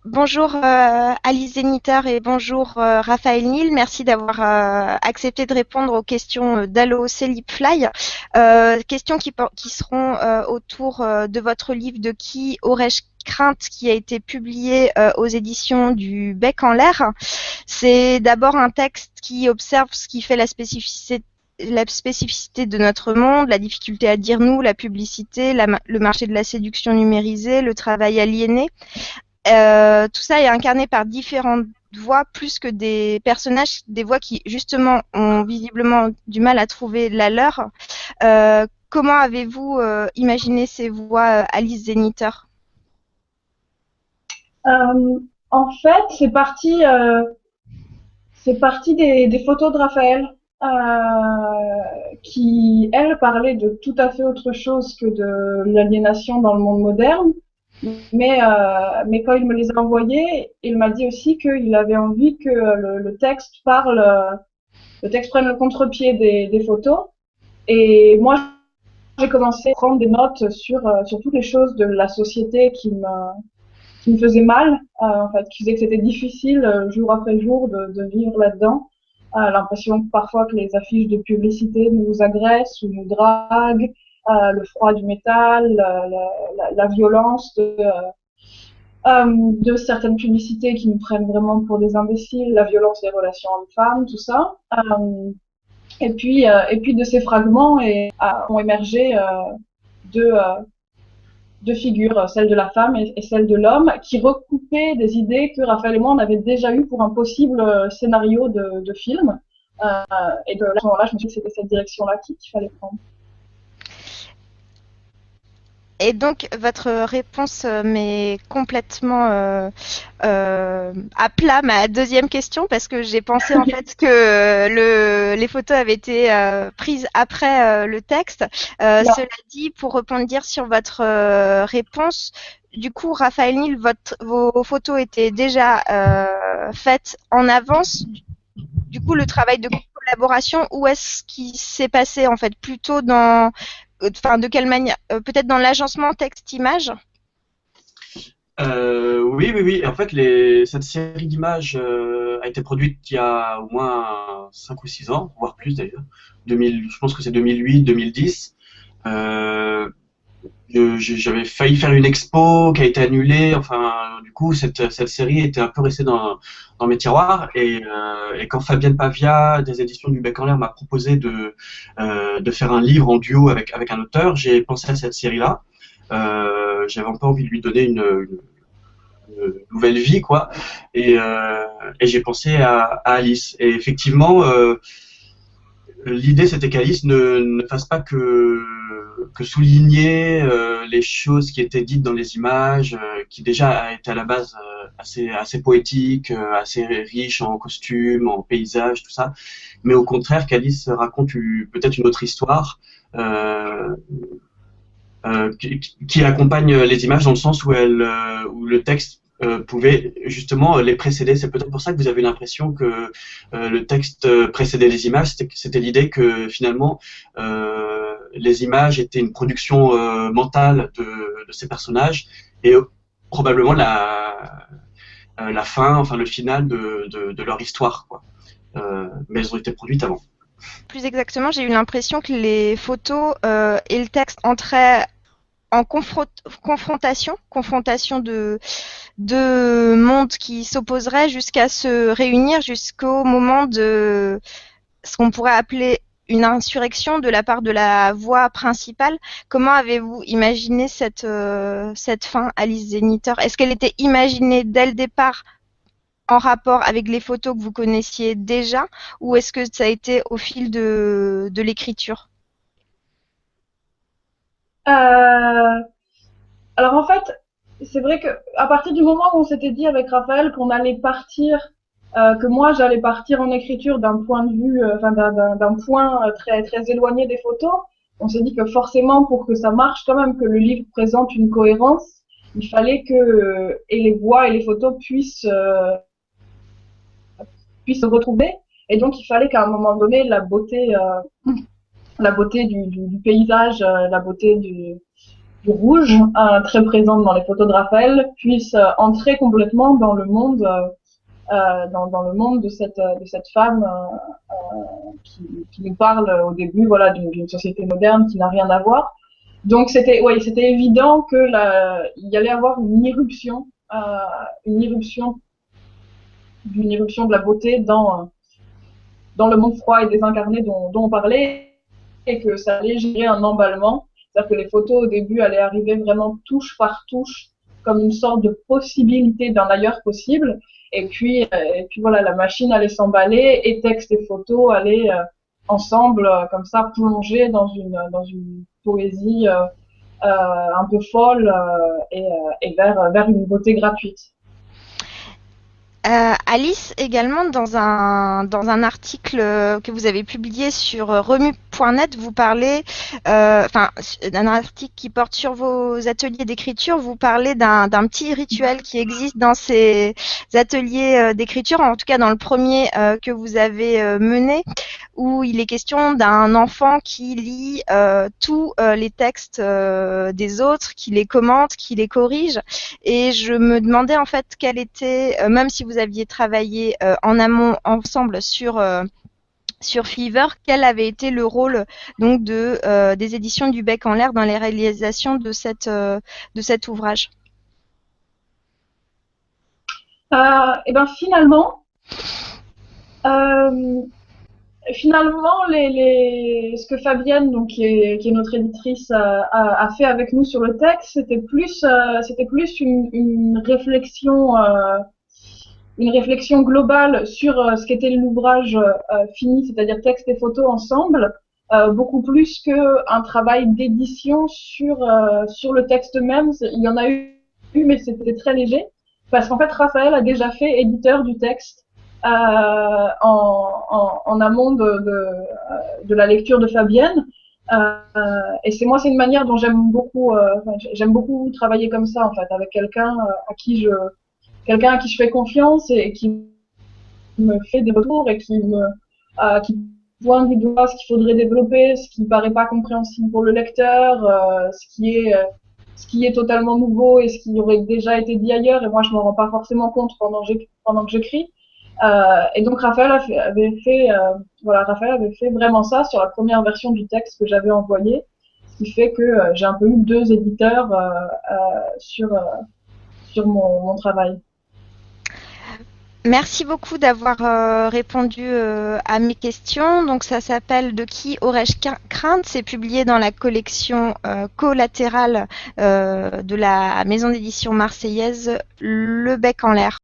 Bonjour Alice Zeniter et bonjour Raphaël Nil. Merci d'avoir accepté de répondre aux questions d'Allo Celipfly. Questions qui seront autour de votre livre De qui aurais-je crainte qui a été publié aux éditions du Bec en l'air. C'est d'abord un texte qui observe ce qui fait la spécificité de notre monde, la difficulté à dire nous, la publicité, le marché de la séduction numérisée, le travail aliéné. Tout ça est incarné par différentes voix, plus que des personnages, des voix qui justement ont visiblement du mal à trouver la leur. Comment avez-vous imaginé ces voix, Alice Zeniter? En fait, c'est parti des photos de Raphaël, qui, elle, parlait de tout à fait autre chose que de l'aliénation dans le monde moderne. Mais quand il me les a envoyés, il m'a dit aussi qu'il avait envie que le texte le texte prenne le contre-pied des photos. Et moi, j'ai commencé à prendre des notes sur toutes les choses de la société qui me faisait mal, en fait, qui faisait que c'était difficile jour après jour de vivre là-dedans. L'impression parfois que les affiches de publicité nous agressent ou nous draguent, le froid du métal, la violence de certaines publicités qui nous prennent vraiment pour des imbéciles, la violence des relations hommes-femmes, tout ça. Et puis de ces fragments ont émergé deux, deux figures, celle de la femme et celle de l'homme, qui recoupaient des idées que Raphaël et moi on avait déjà eues pour un possible scénario de film. Et de à ce moment-là, je me suis dit que c'était cette direction-là qu'il fallait prendre. Et donc, votre réponse met complètement à plat ma deuxième question parce que j'ai pensé en fait que les photos avaient été prises après le texte. Cela dit, pour rebondir sur votre réponse, du coup, Raphaël Nil, vos photos étaient déjà faites en avance. Du coup, le travail de collaboration, où est-ce qu'il s'est passé en fait? Plutôt de quelle manière? Peut-être dans l'agencement texte-image? Oui, oui, oui. En fait, cette série d'images a été produite il y a au moins 5 ou 6 ans, voire plus d'ailleurs. Je pense que c'est 2008, 2010. J'avais failli faire une expo qui a été annulée. Enfin, du coup, cette série était un peu restée dans mes tiroirs. Et quand Fabienne Pavia, des éditions du Bec en l'air, m'a proposé de faire un livre en duo avec un auteur, j'ai pensé à cette série-là. J'avais un peu envie de lui donner une nouvelle vie, quoi. Et j'ai pensé à Alice. Et effectivement, l'idée, c'était qu'Alice ne fasse pas que souligner les choses qui étaient dites dans les images, qui déjà étaient à la base assez poétiques, assez riches en costumes, en paysages, tout ça. Mais au contraire, qu'Alice raconte peut-être une autre histoire qui accompagne les images dans le sens où où le texte pouvait justement les précéder. C'est peut-être pour ça que vous avez l'impression que le texte précédait les images. C'était l'idée que finalement les images étaient une production mentale de ces personnages et probablement la fin, enfin le final de leur histoire, quoi. Mais elles ont été produites avant. Plus exactement, j'ai eu l'impression que les photos et le texte entraient en confrontation de mondes qui s'opposeraient jusqu'à se réunir jusqu'au moment de ce qu'on pourrait appeler une insurrection de la part de la voix principale. Comment avez-vous imaginé cette fin, Alice Zeniter? Est-ce qu'elle était imaginée dès le départ en rapport avec les photos que vous connaissiez déjà, ou est-ce que ça a été au fil de l'écriture? Alors en fait, c'est vrai que à partir du moment où on s'était dit avec Raphaël qu'on allait partir, que moi j'allais partir en écriture d'un point de vue, enfin d'un point très très éloigné des photos, on s'est dit que forcément pour que ça marche quand même, que le livre présente une cohérence, il fallait que et les voix et les photos puissent se retrouver. Et donc il fallait qu'à un moment donné la beauté du paysage, la beauté du rouge, très présente dans les photos de Raphaël, puisse entrer complètement dans le monde, dans le monde de cette femme qui nous parle au début, voilà, d'une société moderne qui n'a rien à voir. Donc c'était évident que il y allait avoir une irruption d'une éruption de la beauté dans le monde froid et désincarné dont on parlait, et que ça allait gérer un emballement. C'est-à-dire que les photos au début allaient arriver vraiment touche par touche, comme une sorte de possibilité d'un ailleurs possible. Et puis voilà, la machine allait s'emballer et texte et photos allaient ensemble, comme ça, plonger dans une poésie un peu folle et vers une beauté gratuite. Alice, également, dans un article que vous avez publié sur remue.net, vous parlez, enfin, d'un article qui porte sur vos ateliers d'écriture, vous parlez d'un petit rituel qui existe dans ces ateliers d'écriture, en tout cas dans le premier que vous avez mené, où il est question d'un enfant qui lit tous les textes des autres, qui les commente, qui les corrige. Et je me demandais en fait quel était, même si vous aviez travaillé en amont ensemble sur Fever, quel avait été le rôle donc des éditions du Bec en l'air dans les réalisations de cet ouvrage. Et ben euh, finalement, ce que Fabienne, donc qui est notre éditrice, a fait avec nous sur le texte, c'était plus une réflexion globale sur ce qu'était l'ouvrage fini, c'est-à-dire texte et photos ensemble, beaucoup plus qu'un travail d'édition sur le texte même. Il y en a eu, mais c'était très léger, parce qu'en fait, Raphaël a déjà fait éditeur du texte en amont de la lecture de Fabienne. Et c'est une manière dont j'aime beaucoup travailler comme ça, en fait, avec quelqu'un à qui je fais confiance et qui me fait des retours et qui pointe du doigt ce qu'il faudrait développer, ce qui ne paraît pas compréhensible pour le lecteur, ce qui est totalement nouveau et ce qui aurait déjà été dit ailleurs, et moi je m'en rends pas forcément compte pendant que j'écris. Et donc Raphaël avait fait vraiment ça sur la première version du texte que j'avais envoyé, ce qui fait que j'ai un peu eu deux éditeurs sur mon travail. Merci beaucoup d'avoir répondu à mes questions. Donc ça s'appelle De qui aurais-je crainte? C'est publié dans la collection collatérale de la maison d'édition marseillaise Le Bec en l'air.